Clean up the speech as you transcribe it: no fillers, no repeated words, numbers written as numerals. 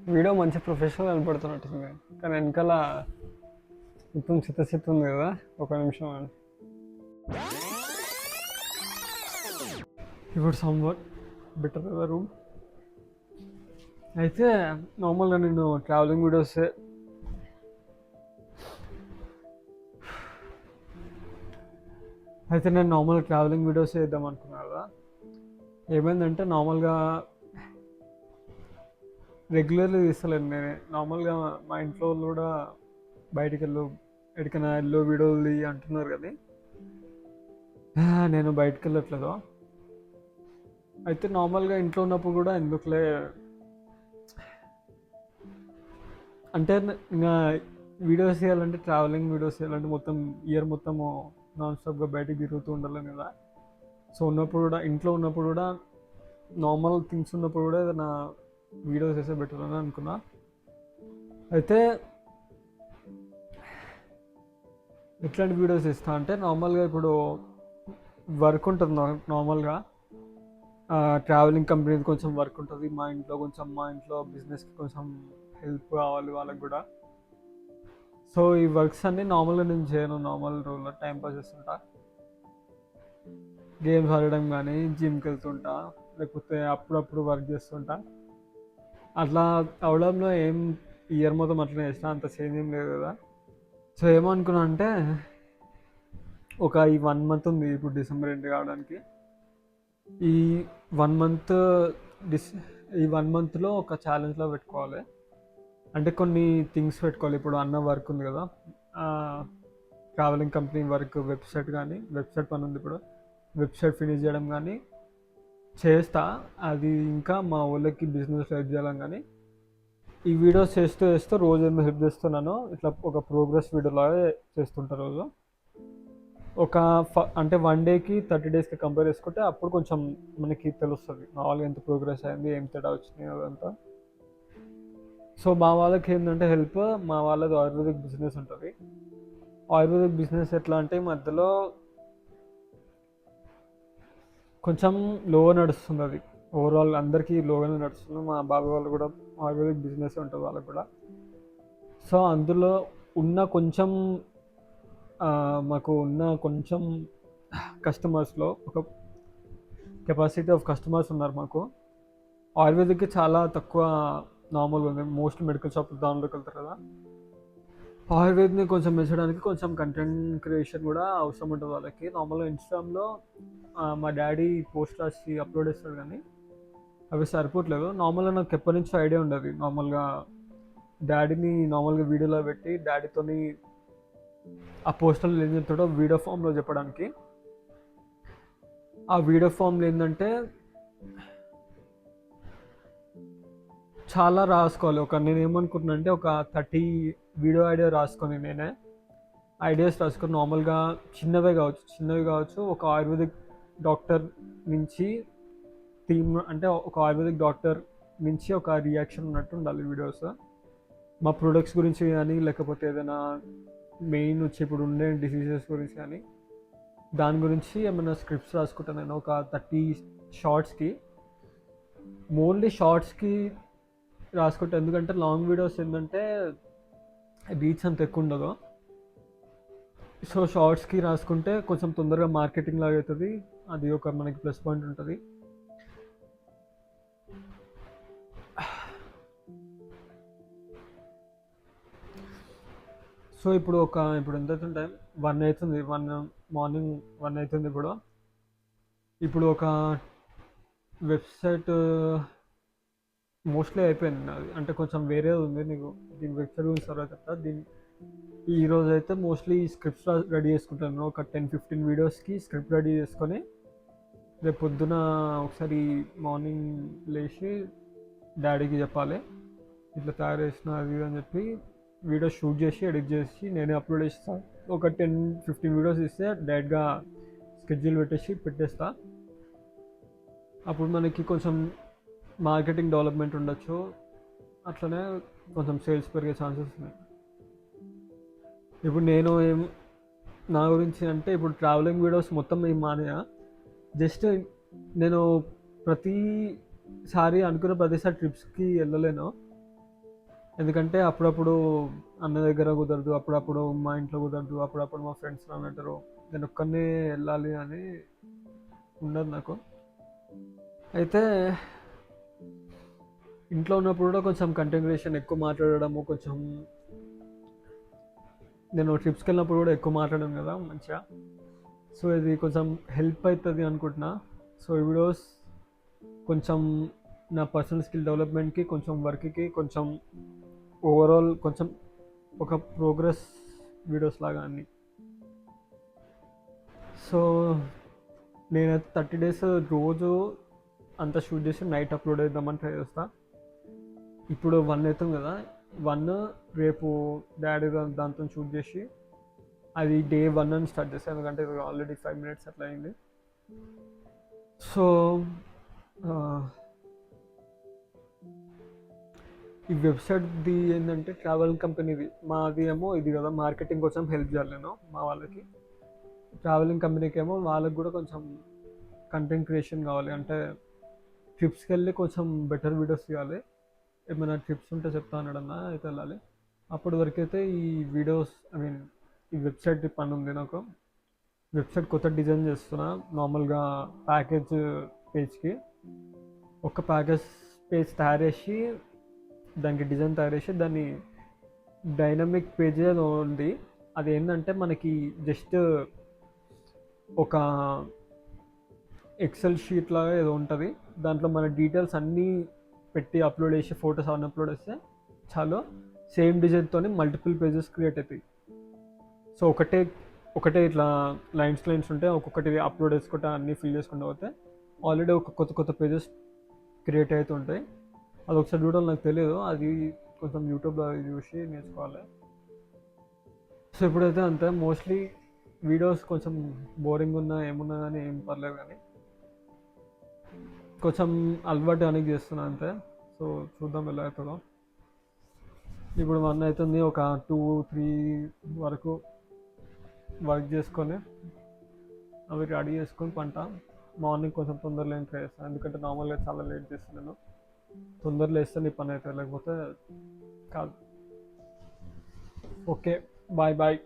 Video మంచి professional కనపడుతున్నట్టుంది, కానీ వెనకాల మొత్తం చిత్త ఉంది కదా. ఒక నిమిషం అని ఇప్పుడు సమ్వాట్ బెటర్ కదా రూమ్. అయితే నార్మల్గా నేను ట్రావెలింగ్ వీడియోస్ చేద్దాం అనుకున్నాను కదా. ఏమైందంటే నార్మల్గా రెగ్యులర్లీ తీస్తలేను నేనే. నార్మల్గా మా ఇంట్లో వాళ్ళు కూడా బయటికి ఎక్కడికైనా వీడియోలు అంటున్నారు కానీ నేను బయటకు వెళ్ళట్లేదు. అయితే నార్మల్గా ఇంట్లో ఉన్నప్పుడు కూడా ఎందుకులే అంటే ఇంకా వీడియోస్ చేయాలంటే, ట్రావెలింగ్ వీడియోస్ చేయాలంటే మొత్తం ఇయర్ మొత్తము నాన్ స్టాప్గా బయటికి తిరుగుతూ ఉండాలి కదా. సో ఉన్నప్పుడు కూడా, ఇంట్లో ఉన్నప్పుడు కూడా, నార్మల్ థింగ్స్ ఉన్నప్పుడు కూడా ఏదైనా వీడియోస్ చేస్తే బెటర్ అని అనుకున్నా. అయితే ఎట్లాంటి వీడియోస్ ఇస్తా అంటే, నార్మల్గా ఇప్పుడు వర్క్ ఉంటుంది నార్మల్గా ట్రావెలింగ్ కంపెనీది కొంచెం వర్క్ ఉంటుంది, మా ఇంట్లో బిజినెస్కి కొంచెం హెల్ప్ కావాలి వాళ్ళకి కూడా. సో ఈ వర్క్స్ అన్నీ నార్మల్గా నేను చేయను. నార్మల్ రోజుల్లో టైం పాస్ చేస్తుంటా, గేమ్స్ ఆడడం కానీ, జిమ్కి వెళ్తుంటా, లేకపోతే అప్పుడప్పుడు వర్క్ చేస్తుంటా. అట్లా అవడంలో ఏం ఇయర్ మొత్తం అట్లనే చేసిన, అంత చేంజ్ ఏం లేదు కదా. సో ఏమనుకున్నా అంటే, ఈ 1 మంత్ ఉంది ఇప్పుడు డిసెంబర్ ఎండ్ కావడానికి. ఈ 1 మంత్ ఈ 1 మంత్లో ఒక ఛాలెంజ్లో పెట్టుకోవాలి. అంటే కొన్ని థింగ్స్ పెట్టుకోవాలి. ఇప్పుడు అన్న వర్క్ ఉంది కదా, ట్రావెలింగ్ కంపెనీ వర్క్, వెబ్సైట్ పని ఉంది. ఇప్పుడు వెబ్సైట్ ఫినిష్ చేయడం కానీ చేస్తా. అది ఇంకా మా వాళ్ళకి బిజినెస్ హెల్ప్ చేయడం కానీ, ఈ వీడియోస్ చేస్తూ రోజు ఏమో హెల్ప్ చేస్తున్నాను. ఇట్లా ఒక ప్రోగ్రెస్ వీడియోలాగా చేస్తుంటా రోజు. అంటే 1 డేకి 30 డేస్కి కంపేర్ చేసుకుంటే అప్పుడు కొంచెం మనకి తెలుస్తుంది మామూలుగా ఎంత ప్రోగ్రెస్ అయింది, ఏం తేడా వచ్చినాయి అదంతా. సో మా వాళ్ళకి ఏంటంటే హెల్ప్, మా వాళ్ళది ఆయుర్వేదిక్ బిజినెస్ ఉంటుంది. ఆయుర్వేదిక్ బిజినెస్ ఎట్లా అంటే మధ్యలో కొంచెం లో నడుస్తుంది. అది ఓవరాల్ అందరికీ లోగానే నడుస్తుంది. మా బాబాయ్ వాళ్ళు కూడా ఆయుర్వేదిక్ బిజినెస్ ఉంటుంది వాళ్ళకి కూడా. సో అందులో ఉన్న కొంచెం మాకు ఉన్న కొంచెం కస్టమర్స్లో ఒక కెపాసిటీ ఆఫ్ కస్టమర్స్ ఉన్నారు మాకు. ఆయుర్వేదిక్కి చాలా తక్కువ నార్మల్గా ఉంది. మోస్ట్ మెడికల్ షాప్ దానిలోకి వెళ్తారు కదా. ఆయుర్వేద్ని కొంచెం పెంచడానికి కొంచెం కంటెంట్ క్రియేషన్ కూడా అవసరం ఉంటుంది వాళ్ళకి. నార్మల్గా ఇన్స్టాగ్రామ్లో మా డాడీ పోస్ట్ రాసి అప్లోడ్ చేస్తాడు కానీ అవి సరిపోవట్లేదు. నార్మల్గా నాకు ఎప్పటి నుంచో ఐడియా ఉండదు. డాడీని నార్మల్గా వీడియోలో పెట్టి డాడీతోని ఆ పోస్టర్లు ఏం చెప్తాడో వీడియో ఫామ్లో చెప్పడానికి. ఆ వీడియో ఫామ్లో ఏంటంటే చాలా రాసుకోవాలి. నేను ఏమనుకుంటున్నా అంటే, ఒక 30 వీడియో నేనే ఐడియాస్ రాసుకొని, నార్మల్గా చిన్నవే కావచ్చు. ఒక ఆయుర్వేదిక్ డాక్టర్ నుంచి ఒక ఆయుర్వేదిక్ డాక్టర్ నుంచి ఒక రియాక్షన్ ఉన్నట్టు ఉండాలి వీడియోస్. మా ప్రొడక్ట్స్ గురించి కానీ, లేకపోతే ఏదైనా మెయిన్ వచ్చి ఇప్పుడు ఉండే డిసీజెస్ గురించి కానీ, దాని గురించి ఏమైనా స్క్రిప్ట్స్ రాసుకుంటాను నేను. ఒక 30 షార్ట్స్కి, మోన్లీ షార్ట్స్కి రాసుకుంటా. ఎందుకంటే లాంగ్ వీడియోస్ ఏంటంటే రీచ్ అంత ఎక్కువ ఉండదు. సో షార్ట్స్కి రాసుకుంటే కొంచెం తొందరగా మార్కెటింగ్ లాగా అవుతుంది. అది ఒక మనకి ప్లస్ పాయింట్ ఉంటుంది. సో ఇప్పుడు ఎంత అవుతుంది టైం? 1 అవుతుంది. మార్నింగ్ 1 అవుతుంది. ఇప్పుడు ఒక వెబ్సైట్ మోస్ట్లీ అయిపోయింది నాది. అంటే కొంచెం వేరే ఉంది. దీని వెబ్సైట్ గురించి తర్వాత చెప్తా. ఈరోజు అయితే మోస్ట్లీ స్క్రిప్ట్స్ రెడీ చేసుకుంటాను. ఒక 10-15 వీడియోస్కి స్క్రిప్ట్ రెడీ చేసుకొని, రేపు పొద్దున ఒకసారి మార్నింగ్ లేచి డాడీకి చెప్పాలి, ఇట్లా తయారు చేసిన అది అని చెప్పి వీడియో షూట్ చేసి ఎడిట్ చేసి నేనే అప్లోడ్ చేస్తాను. ఒక 10-15 వీడియోస్ ఇస్తే డైరెక్ట్గా స్కెడ్యూల్ పెట్టేస్తా. అప్పుడు మనకి కొంచెం మార్కెటింగ్ డెవలప్మెంట్ ఉండొచ్చు. అట్లనే కొంచెం సేల్స్ పెరిగే ఛాన్సెస్ ఉన్నాయి. ఇప్పుడు నా గురించి అంటే, ఇప్పుడు ట్రావెలింగ్ వీడియోస్ మొత్తం ఏం మానేయా. జస్ట్ నేను ప్రతిసారి అనుకున్న ప్రతిసారి ట్రిప్స్కి వెళ్ళలేను. ఎందుకంటే అప్పుడప్పుడు అన్న దగ్గర కుదరదు, అప్పుడప్పుడు మా ఇంట్లో కుదరదు, అప్పుడప్పుడు మా ఫ్రెండ్స్ అంటారు. నేను ఒక్కనే వెళ్ళాలి అని ఉండదు నాకు. అయితే ఇంట్లో ఉన్నప్పుడు కూడా కొంచెం కంటెంట్ క్రియేషన్ ఎక్కువ మాట్లాడడము, కొంచెం నేను ట్రిప్స్కి వెళ్ళినప్పుడు కూడా ఎక్కువ మాట్లాడాను కదా మంచిగా. సో ఇది కొంచెం హెల్ప్ అవుతుంది అనుకుంటున్నా. సో ఈ వీడియోస్ కొంచెం నా పర్సనల్ స్కిల్ డెవలప్మెంట్కి, కొంచెం వర్క్కి, కొంచెం ఓవరాల్ కొంచెం ఒక ప్రోగ్రెస్ వీడియోస్ లాగా అన్ని. సో నేనైతే 30 days రోజు అంతా షూట్ చేసి నైట్ అప్లోడ్ చేద్దామని ట్రై చేస్తా. ఇప్పుడు 1 అవుతుంది కదా, 1 రేపు డాడీ దాంతో షూట్ చేసి అది డే 1 అని స్టార్ట్ చేస్తాను, ఎందుకంటే ఆల్రెడీ 5 minutes అట్లా అయింది. సో ఈ వెబ్సైట్ది ఏంటంటే ట్రావెల్ కంపెనీది, మాది ఏమో ఇది కదా, మార్కెటింగ్ కోసం హెల్ప్ చేయాలి నేను మా వాళ్ళకి. ట్రావెలింగ్ కంపెనీకి ఏమో వాళ్ళకి కూడా కొంచెం కంటెంట్ క్రియేషన్ కావాలి, అంటే ట్రిప్స్కి వెళ్ళి కొంచెం బెటర్ వీడియోస్ తీయాలి. ఏమైనా ట్రిప్స్ ఉంటే చెప్తా అన్నాడన్నా, అయితే వెళ్ళాలి. అప్పటి వరకు అయితే ఈ వీడియోస్, ఐ మీన్ ఈ వెబ్సైట్ పని ఉంది నాకు. వెబ్సైట్ కొత్త డిజైన్ చేస్తున్నా. నార్మల్గా ప్యాకేజ్ పేజ్కి ఒక ప్యాకేజ్ పేజ్ తయారు చేసి, దానికి డిజైన్ తయారు చేసి, దాన్ని డైనమిక్ పేజ్ అది ఉంది. అది ఏంటంటే మనకి జస్ట్ ఒక ఎక్సెల్ షీట్ లాగా ఏదో ఉంటుంది, దాంట్లో మన డీటెయిల్స్ అన్నీ పెట్టి అప్లోడ్ చేసి, ఫొటోస్ అవన్నీ అప్లోడ్ చేస్తే చాలు, సేమ్ డిజైన్తో మల్టిపుల్ పేజెస్ క్రియేట్ అవుతాయి. సో ఒకటే ఇట్లా లైన్స్ ఉంటాయి, ఒక్కొక్కటి అప్లోడ్ చేసుకుంటే అన్నీ ఫిల్ చేసుకుంటూ పోతే ఆల్రెడీ ఒక కొత్త పేజెస్ క్రియేట్ అవుతుంటాయి. అది ఒకసారి చూడాలి, నాకు తెలియదు, అది కొంచెం యూట్యూబ్లో చూసి నేర్చుకోవాలి. సో ఇప్పుడైతే అంతే, మోస్ట్లీ వీడియోస్ కొంచెం బోరింగ్ ఉన్నా ఏమున్నా కానీ ఏం పర్లేదు, కానీ కొంచెం అలవాటు అనేది చేస్తున్నా అంతే. సో చూద్దాం ఎలా అవుతుందో. ఇప్పుడు 1 అవుతుంది, ఒక 2-3 వరకు వర్క్ చేసుకొని అవి రెడీ చేసుకొని పంట. మార్నింగ్ కొంచెం తొందరలో ట్రై చేస్తాను, ఎందుకంటే నార్మల్గా చాలా లేట్ చేస్తున్నాను. తొందరలో వేస్తే నీ పని అవుతుంది, లేకపోతే కాదు. Okay, bye bye.